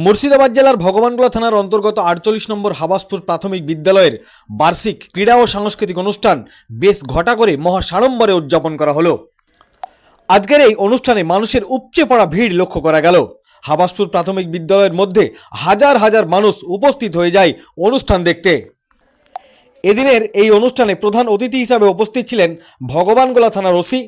মুর্শিদাবাদ জেলার ভগবানগোলা থানার অন্তর্গত ৪৮ নম্বর হাবাসপুর প্রাথমিক বিদ্যালয়ের বার্ষিক ক্রীড়া ও সাংস্কৃতিক অনুষ্ঠান বেশ ঘটা করে মহা সাড়ম্বরে উদযাপন করা হলো। আজকের এই অনুষ্ঠানে মানুষের উপচে পড়া ভিড় লক্ষ্য করা গেল। হাবাসপুর প্রাথমিক বিদ্যালয়ের মধ্যে হাজার হাজার মানুষ উপস্থিত হয়ে যায় অনুষ্ঠান দেখতে। এদিনের এই অনুষ্ঠানে প্রধান অতিথি হিসাবে উপস্থিত ছিলেন ভগবানগোলা থানার ওসি,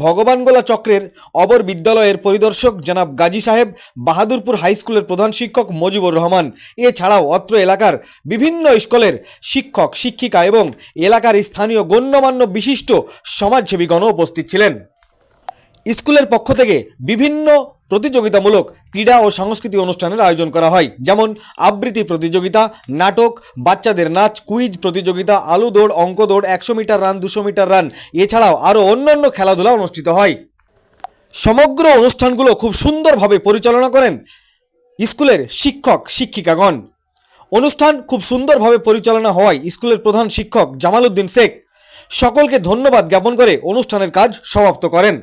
ভগবানগোলা চক্রের অবর বিদ্যালয়ের পরিদর্শক জনাব গাজী সাহেব, বাহাদুরপুর হাই স্কুলের প্রধান শিক্ষক মজিবুর রহমান। এছাড়াও অত্র এলাকার বিভিন্ন স্কুলের শিক্ষক শিক্ষিকা এবং এলাকার স্থানীয় গণ্যমান্য বিশিষ্ট সমাজসেবীগণও উপস্থিত ছিলেন। স্কুলের পক্ষ থেকে বিভিন্ন প্রতিযোগিতামূলক ক্রীড়া ও সাংস্কৃতিক অনুষ্ঠানের আয়োজন করা হয়, যেমন আবৃত্তি প্রতিযোগিতা, নাটক, বাচ্চাদের নাচ, কুইজ প্রতিযোগিতা, আলু দৌড়, অঙ্ক দৌড়, 100 মিটার রান, 200 মিটার রান, এছাড়াও আরও অন্যান্য খেলাধুলা অনুষ্ঠিত হয়। সমগ্র অনুষ্ঠানগুলো খুব সুন্দরভাবে পরিচালনা করেন স্কুলের শিক্ষক শিক্ষিকাগণ। অনুষ্ঠান খুব সুন্দরভাবে পরিচালনা হওয়ায় স্কুলের প্রধান শিক্ষক জামাল উদ্দিন শেখ সকলকে ধন্যবাদ জ্ঞাপন করে অনুষ্ঠানের কাজ সমাপ্ত করেন।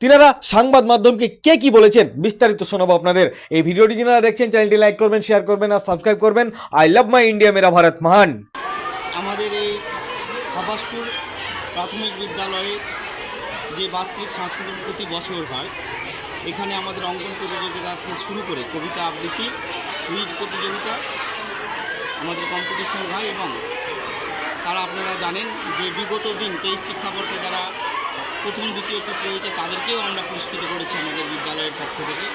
তিনারা সংবাদ মাধ্যমকে কে কি বলেছেন বিস্তারিত শোনাবো আপনাদের। এই ভিডিওটি যারা দেখছেন চ্যানেলটি লাইক করবেন, শেয়ার করবেন আর সাবস্ক্রাইব করবেন। আই লাভ মাই ইন্ডিয়া, মেরা ভারত মহান। আমাদের এই হাবাসপুর প্রাথমিক বিদ্যালয়ে যে বার্ষিক সাংস্কৃতিক প্রতি বছর হয়, এখানে আমাদের অঙ্কন প্রতিযোগিতা থেকে শুরু করে কবিতা আবৃত্তি, কুইজ প্রতিযোগিতা, আমাদের কম্পিটিশন হয় এবং তারা আপনারা জানেন যে বিগত দিন 23 শিক্ষাবর্ষে যারা প্রথম দ্বিতীয় তৃতীয় হয়েছে তাদেরকেও আমরা পুরস্কৃত করেছি আমাদের বিদ্যালয়ের পক্ষ থেকে।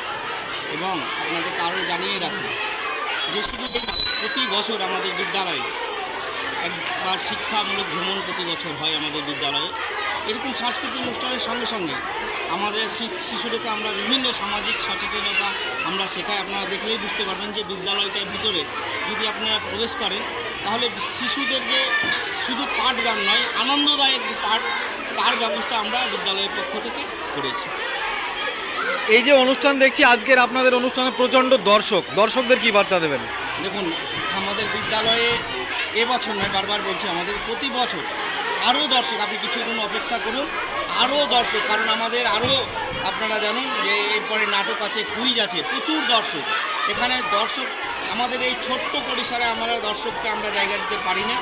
এবং আপনাদেরকে আরও জানিয়ে রাখি যে শুধু প্রতি বছর আমাদের বিদ্যালয়ে একবার শিক্ষামূলক ভ্রমণ প্রতি বছর হয় আমাদের বিদ্যালয়ে। এরকম সাংস্কৃতিক অনুষ্ঠানের সঙ্গে সঙ্গে আমাদের শিশুদেরকে আমরা বিভিন্ন সামাজিক সচেতনতা আমরা শেখাই। আপনারা দেখলেই বুঝতে পারবেন যে বিদ্যালয়টার ভিতরে যদি আপনারা প্রবেশ করেন তাহলে শিশুদের যে শুধু পাঠদান নয়, আনন্দদায়ক পাঠ, তার ব্যবস্থা আমরা বিদ্যালয়ের পক্ষ থেকে করেছি। এই যে অনুষ্ঠান দেখছি আজকের আপনাদের অনুষ্ঠানে প্রচণ্ড দর্শকদের কি বার্তা দেবেন? দেখুন, আমাদের বিদ্যালয়ে এবছর নয়, বারবার বলছি, আমাদের প্রতি বছর আরও দর্শক, আপনি কিছুদিন অপেক্ষা করুন, আরও দর্শক, কারণ আমাদের আরও আপনারা জানেন যে এরপরে নাটক আছে, কুইজ আছে, প্রচুর দর্শক। এখানে দর্শক আমাদের এই ছোট্ট পরিসরে আমরা দর্শককে আমরা জায়গা দিতে পারি না।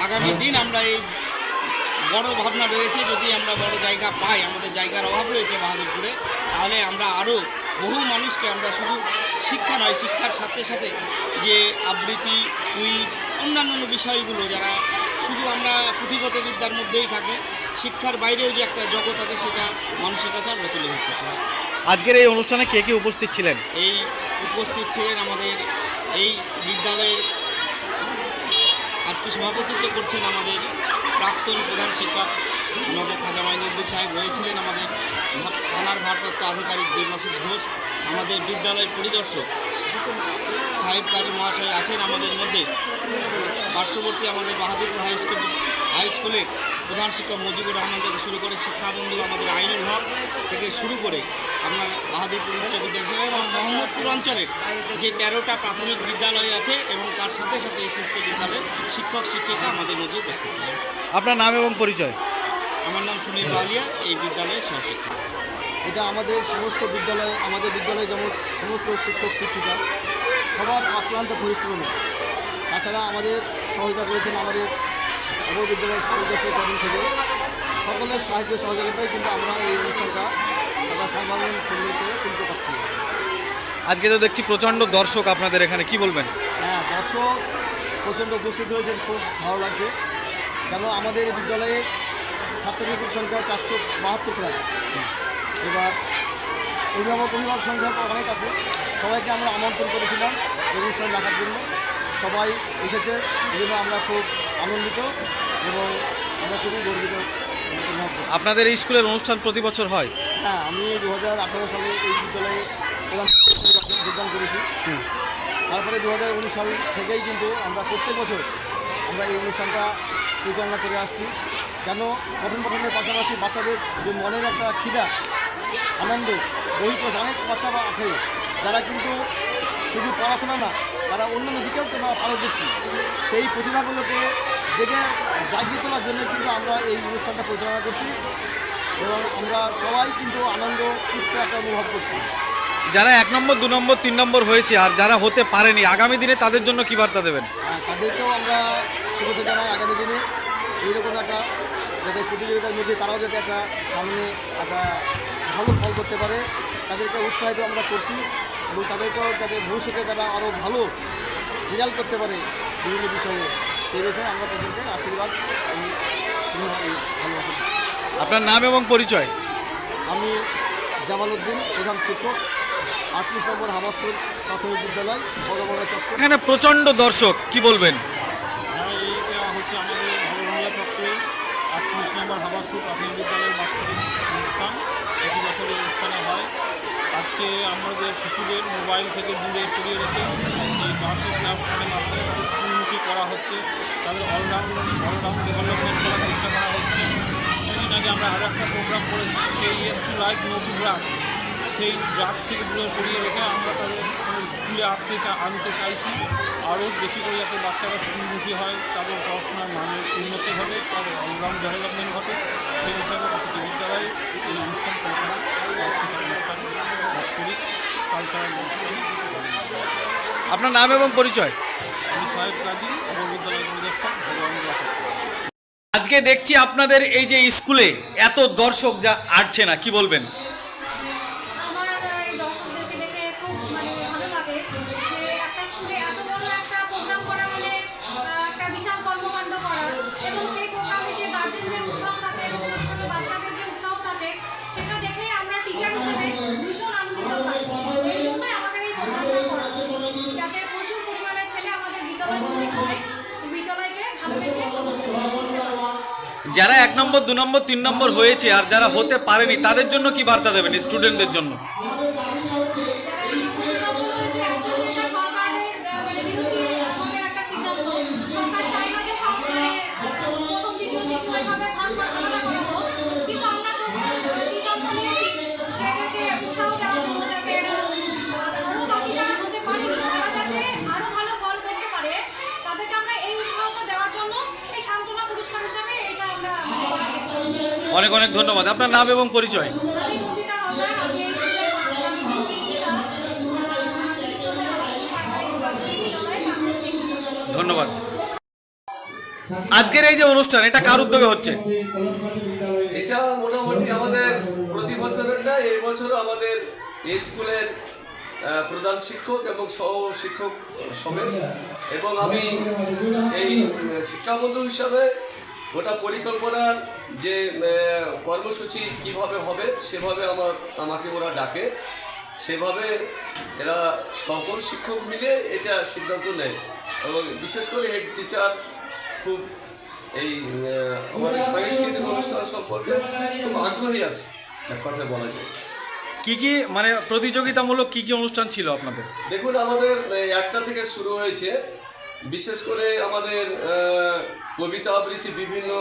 আগামী দিন আমরা এই বড় ভাবনা রয়েছে, যদি আমরা বড় জায়গা পাই, আমাদের জায়গার অভাব রয়েছে বাহাদুরপুরে, তাহলে আমরা আরও বহু মানুষকে আমরা শুধু শিক্ষা নয়, শিক্ষার সাথে সাথে যে আবৃত্তি, কুইজ, অন্যান্য বিষয়গুলো যারা শুধু আমরা পুঁথিগত বিদ্যার মধ্যেই থাকে, শিক্ষার বাইরেও যে একটা জগৎ আছে সেটা মানুষের কাছে আমরা তুলে ধরতে চাই। আজকের এই অনুষ্ঠানে কে কে উপস্থিত ছিলেন? এই উপস্থিত ছিলেন আমাদের এই বিদ্যালয়ের, আজকে সভাপতিত্ব করছেন আমাদের প্রাক্তন প্রধান শিক্ষক আমাদের খাজা মাইনুদ্দিন সাহেব, রয়েছিলেন আমাদের থানার ভারপ্রাপ্ত আধিকারিক দেবাশিস ঘোষ, আমাদের বিদ্যালয়ের পরিদর্শক সাহেব কাজী মহাশয় আছেন আমাদের মধ্যে, পার্শ্ববর্তী আমাদের বাহাদুরপুর হাই স্কুলের প্রধান শিক্ষক মজিবুর রহমান থেকে শুরু করে শিক্ষাবন্ধু আমাদের আইনুল হক থেকে শুরু করে আপনার বাহাদুরপুর উচ্চ বিদ্যালয় এবং মোহাম্মদপুর অঞ্চলের যে 13টা প্রাথমিক বিদ্যালয় আছে এবং তার সাথে সাথে এসএসকে বিদ্যালয়ের শিক্ষক শিক্ষিকা আমাদের মধ্যে উপস্থিত ছিলেন। আপনার নাম এবং পরিচয়? আমার নাম সুনীল বালিয়া, এই বিদ্যালয়ের সহশিক্ষক। এটা আমাদের সমস্ত বিদ্যালয়ে, আমাদের বিদ্যালয়ে যেমন সমস্ত শিক্ষক শিক্ষিকা সবার আক্রান্ত পরিশ্রম, তাছাড়া আমাদের সহযোগিতা করেছেন আমাদের অবর বিদ্যালয়ের পরিদর্শক কর্মী থেকে, সকলের সাহায্য সহযোগিতায় কিন্তু আমরা এই অনুষ্ঠানটা আমরা সাধারণ সুন্দর করে তুলতে পারছি। আজকে তো দেখছি প্রচণ্ড দর্শক আপনাদের এখানে, কি বলবেন? হ্যাঁ, দর্শক প্রচণ্ড উপস্থিত হয়েছেন, খুব ভালো লাগছে। কেন আমাদের বিদ্যালয়ের ছাত্রছাত্রীর সংখ্যা 472 প্রায়। এবার অভিভাবক সংখ্যা অনেক আছে, সবাইকে আমরা আমন্ত্রণ করেছিলাম অনুষ্ঠান দেখার জন্য, সবাই এসেছে, এই জন্য আমরা খুব আনন্দিত এবং আমরা খুবই গর্বিত। আপনাদের এই স্কুলের অনুষ্ঠান প্রতি বছর হয়? হ্যাঁ, আমি 2018 সালে এই বিদ্যালয়ে যোগদান করেছি। তারপরে 2019 সাল থেকেই কিন্তু আমরা প্রত্যেক বছর আমরা এই অনুষ্ঠানটা পরিচালনা করে আসছি। কেন পঠনের পাশাপাশি বাচ্চাদের যে মনের একটা খিদা, আনন্দ, বহিঃপ্রকাশ, অনেক বাচ্চা আছে যারা কিন্তু শুধু পড়াশোনা না, তারা অন্যান্য দিকেও তারা পারদর্শী, সেই প্রতিভাগুলোকে জাগিয়ে তোলার জন্য কিন্তু আমরা এই অনুষ্ঠানটা পরিচালনা করছি এবং আমরা সবাই কিন্তু আনন্দ তৃপ্ত একটা অনুভব করছি। যারা 1 নম্বর 2 নম্বর 3 নম্বর হয়েছে আর যারা হতে পারেনি আগামী দিনে তাদের জন্য কি বার্তা দেবেন? তাদেরকেও আমরা শুভেচ্ছা জানাই আগামী দিনে এইরকম একটা যাতে প্রতিযোগিতার মধ্যে তারাও যাতে একটা সামনে একটা ভালো ফল করতে পারে তাদেরকে উৎসাহিত আমরা করছি এবং তাদেরকেও যাতে ভবিষ্যতে তারা আরও ভালো রেজাল্ট করতে পারে বিভিন্ন বিষয়ে সেই বিষয়ে আমরা তাদেরকে আশীর্বাদ ভালোবাসি। আপনার নাম এবং পরিচয়? আমি জামাল উদ্দিন, প্রধান শিক্ষক, 38 নম্বর হাবাসপুর প্রাথমিক বিদ্যালয়, ভগবান চক্র। এখানে প্রচণ্ড দর্শক, কি বলবেন? এইটা হচ্ছে আমাদের ভগবানিয়া চক্রে 38 নম্বর হাবাসপুর প্রাথমিক বিদ্যালয়ের বাৎসরিক অনুষ্ঠান। প্রতি বছর এই অনুষ্ঠানে হয়। আজকে আমাদের শিশুদের মোবাইল থেকে দূরে সরিয়ে রেখে এই বার্ষিক অনুষ্ঠানের মাধ্যমে তাদের স্কুলমুখী করা হচ্ছে, তাদের অলরাউন্ড ডেভেলপমেন্ট করার চেষ্টা করা হচ্ছে। কিছুদিন আগে আমরা আরও একটা প্রোগ্রাম করেছি, KES to life no to drugs. সেই ড্রাগস থেকে দূরে সরিয়ে রেখে আমরা তাদের স্কুলে আনতে চাইছি, আরও বেশি করে যাতে বাচ্চারা স্কুলমুখী হয়, তাদের পড়াশোনার মানের উন্নতি হবে, তাদের অলরাউন্ড ডেভেলপমেন্ট ঘটে। সেই হিসাবে প্রতিটি বিদ্যালয়ে এই অনুষ্ঠান কল্পনা অনুষ্ঠান বাৎসরিক কালচারাল অনুষ্ঠান। আপনার নাম এবং পরিচয়? আমি সাহেব গাজী, অপর বিদ্যালয়ের পরিদর্শক, ভগবানিয়া চক্র। আজকে দেখছি আপনাদের এই যে স্কুলে এত দর্শক যা আসছে না, কি বলবেন? আমার এই দর্শকদেরকে দেখে খুব ভালো লাগে যে একটা স্কুলে এত বড় একটা প্রোগ্রাম করা একটা বিশাল কর্মকাণ্ড করা, এবং সেই প্রোগ্রামে যে গার্জেনদের উৎসাহ থাকে এবং ছোট ছোট বাচ্চাদের যে উৎসাহ থাকে সেটা দেখেই আমরা টিচার হিসেবে ভীষণ আনন্দিত পাই। এই জন্যই আমাদের এই প্রোগ্রামটা করা, যাতে প্রচুর পরিমাণে ছেলে আমাদের বিদ্যালয়কে ভালোবেসে সমস্ত কিছু শিখতে পারে। যারা 1 নম্বর 2 নম্বর 3 নম্বর হয়েছে আর যারা হতে পারেনি তাদের জন্য কি বার্তা দেবেন স্টুডেন্টদের জন্য? অনেক অনেক ধন্যবাদ। আপনার নাম এবং পরিচয়? ধন্যবাদ। আজকের এই যে অনুষ্ঠান, এটা কার উদ্যোগে হচ্ছে? এটা মোটামুটি আমাদের প্রতি বছরের না, এই বছরও আমাদের এই স্কুলের প্রধান শিক্ষক এবং সহ শিক্ষক সমেত এবং আমি এই শিক্ষাবন্ধু হিসাবে গোটা পরিকল্পনার যে কর্মসূচি কিভাবে হবে সেভাবে আমাকে ওরা ডাকে, সেভাবে এরা সকল শিক্ষক মিলে এটা সিদ্ধান্ত নেয় এবং বিশেষ করে হেড টিচার খুব এই আমাদের সাংস্কৃতিক অনুষ্ঠান সম্পর্কে খুব আগ্রহী আছে, এক কথায় বলা যায়। কি কি প্রতিযোগিতামূলক কি অনুষ্ঠান ছিল আপনাদের? দেখুন, আমাদের 1টা থেকে শুরু হয়েছে। বিশেষ করে আমাদের কবিতা আবৃত্তি বিভিন্ন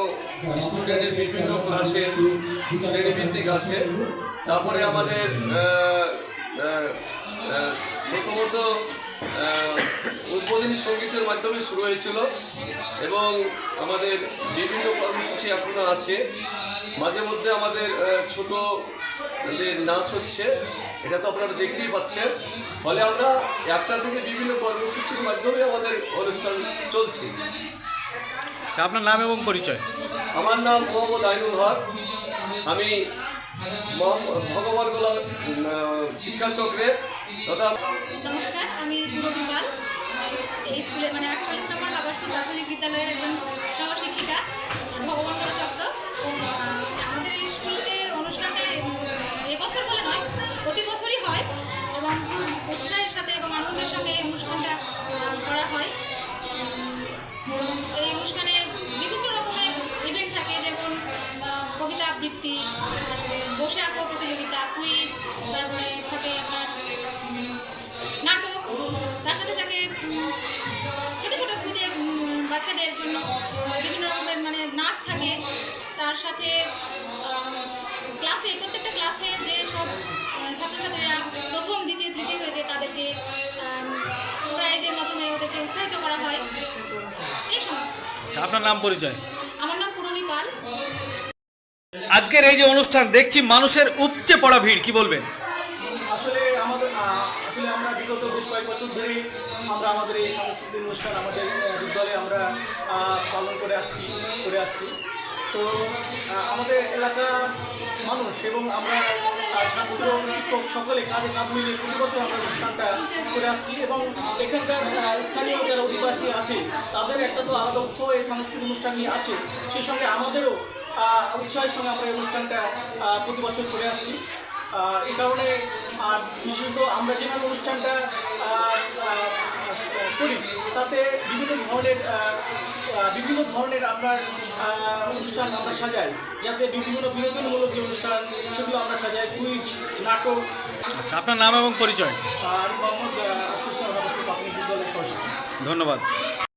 স্টুডেন্টের বিভিন্ন ক্লাসের শ্রেণীভিত্তিক আছে। তারপরে আমাদের প্রথমত উদ্বোধনী সঙ্গীতের মাধ্যমে শুরু হয়েছিল এবং আমাদের বিভিন্ন কর্মসূচি এখনও আছে। মাঝে মধ্যে আমাদের ছোটদের নাচ হচ্ছে, এটা তো আপনারা দেখতেই পাচ্ছেন। ফলে আমরা 1টা থেকে বিভিন্ন কর্মসূচির মাধ্যমে আমাদের অনুষ্ঠান চলছে। আপনার নাম এবং পরিচয়? আমার নাম মোহাম্মদ আইনুল হক, আমি ভগবান গোলা শিক্ষা চক্রে তথা। নমস্কার, আমি পূরবী পাল, এই স্কুলে 48 নম্বর হাবাসপুর প্রাথমিক বিদ্যালয়ের একজন সহশিক্ষিকা, ভগবান গোলা চক্র। আমাদের এই স্কুলে অনুষ্ঠানটা এবছর বলে নয়, প্রতি বছরই হয় এবং খুব উৎসাহের সাথে এবং আনন্দের সঙ্গে এই অনুষ্ঠানটা করা হয়। এই অনুষ্ঠানে বিভিন্ন রকমের ইভেন্ট থাকে, যেমন কবিতা আবৃত্তি, বসে আঁকো প্রতিযোগিতা, কুইজ, তারপরে থাকে আপনার নাটক, তার সাথে থাকে ছোটো ছোটো খুদে বাচ্চাদের জন্য বিভিন্ন রকমের নাচ থাকে। তার সাথে প্রত্যেকটা ক্লাসে যে সব ছাত্রছাত্রীরা প্রথম দ্বিতীয় তৃতীয় হয়েছে তাদেরকে প্রাইজের মাধ্যমে ওদেরকে উৎসাহিত করা হয়, এই সমস্ত। আচ্ছা, আপনার নাম পরিচয়? আমার নাম পূরবী পাল। আজকের এই যে অনুষ্ঠান দেখছি মানুষের উপচে পড়া ভিড়, কি বলবেন? আসলে আমাদের বছরই আমরা আমাদের এই সাংস্কৃতিক অনুষ্ঠান আমাদের বিদ্যালয়ে আমরা পালন করে আসছি। তো আমাদের এলাকা মানুষ এবং আমরা ছাত্র শিক্ষক সকলে কাঁধে কাঁধ মিলিয়ে প্রতি বছর আমরা অনুষ্ঠানটা করে আসছি এবং এখানকার স্থানীয় যারা অধিবাসী আছে তাদের একটা তো আলাদা উৎসাহ এই সাংস্কৃতিক অনুষ্ঠান নিয়ে আছে, সেই সঙ্গে আমাদেরও উৎসাহের সঙ্গে আমরা এই অনুষ্ঠানটা প্রতি বছর করে আসছি। এই কারণে আর বিশেষত আমরা যেভাবে অনুষ্ঠানটা করি তাতে বিভিন্ন ধরনের আপনার অনুষ্ঠান আমরা সাজাই, যাতে বিভিন্ন বিনোদনমূলক যে অনুষ্ঠান সেগুলো আমরা সাজাই, কুইজ, নাটক। আচ্ছা, আপনার নাম এবং পরিচয়। আর মোহাম্মদ আফরোজ প্রাথমিক বিদ্যালয়ের সহশিক্ষক। ধন্যবাদ।